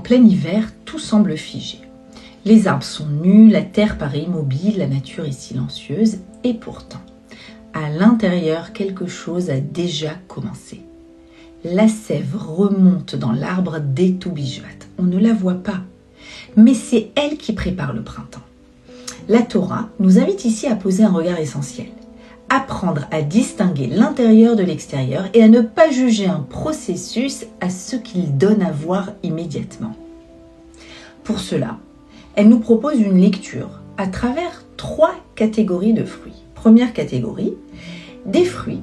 plein hiver, tout semble figé. Les arbres sont nus, la terre paraît immobile, la nature est silencieuse, et pourtant, à l'intérieur, quelque chose a déjà commencé. La sève remonte dans l'arbre dès Toubishvat. On ne la voit pas, mais c'est elle qui prépare le printemps. La Torah nous invite ici à poser un regard essentiel, apprendre à distinguer l'intérieur de l'extérieur et à ne pas juger un processus à ce qu'il donne à voir immédiatement. Pour cela, elle nous propose une lecture à travers 3 catégories de fruits. Première catégorie, des fruits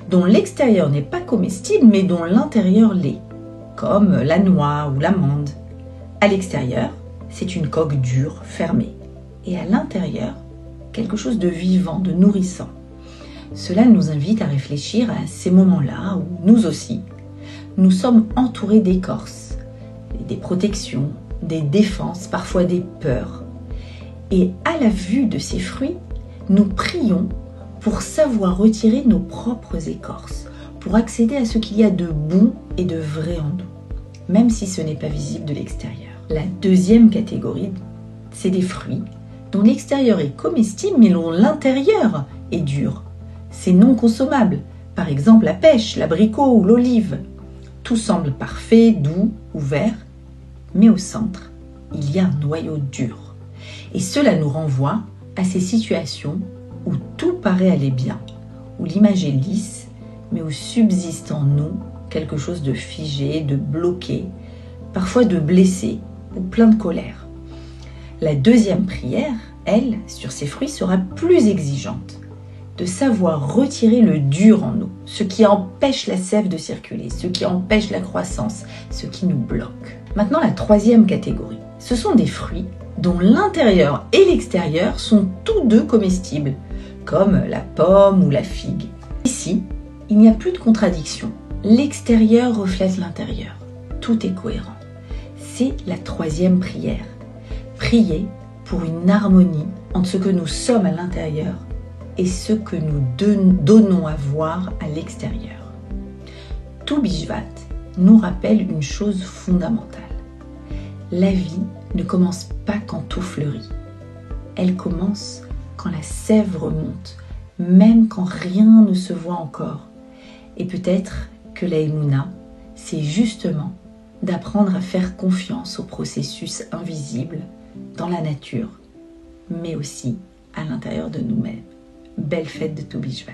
dont l'extérieur n'est pas comestible mais dont l'intérieur l'est, comme la noix ou l'amande. À l'extérieur, c'est une coque dure, fermée, et à l'intérieur, quelque chose de vivant, de nourrissant. Cela nous invite à réfléchir à ces moments-là où nous aussi, nous sommes entourés d'écorces, des protections, des défenses, parfois des peurs. Et à la vue de ces fruits, nous prions pour savoir retirer nos propres écorces, pour accéder à ce qu'il y a de bon et de vrai en nous, même si ce n'est pas visible de l'extérieur. La deuxième catégorie, c'est des fruits dont l'extérieur est comestible mais dont l'intérieur est dur. C'est non consommable, par exemple la pêche, l'abricot ou l'olive. Tout semble parfait, doux, ouvert, mais au centre, il y a un noyau dur. Et cela nous renvoie à ces situations où tout paraît aller bien, où l'image est lisse, mais où subsiste en nous quelque chose de figé, de bloqué, parfois de blessé ou plein de colère. La deuxième prière, elle, sur ces fruits, sera plus exigeante, de savoir retirer le dur en nous, ce qui empêche la sève de circuler, ce qui empêche la croissance, ce qui nous bloque. Maintenant, la troisième catégorie, ce sont des fruits dont l'intérieur et l'extérieur sont tous deux comestibles, comme la pomme ou la figue. Ici, il n'y a plus de contradiction. L'extérieur reflète l'intérieur. Tout est cohérent. C'est la troisième prière. Prier pour une harmonie entre ce que nous sommes à l'intérieur et ce que nous donnons à voir à l'extérieur. Toubishvat nous rappelle une chose fondamentale. La vie ne commence pas quand tout fleurit. Elle commence quand la sève remonte, même quand rien ne se voit encore. Et peut-être que la Emouna, c'est justement d'apprendre à faire confiance au processus invisible dans la nature, mais aussi à l'intérieur de nous-mêmes. Belle fête de Toubishvat.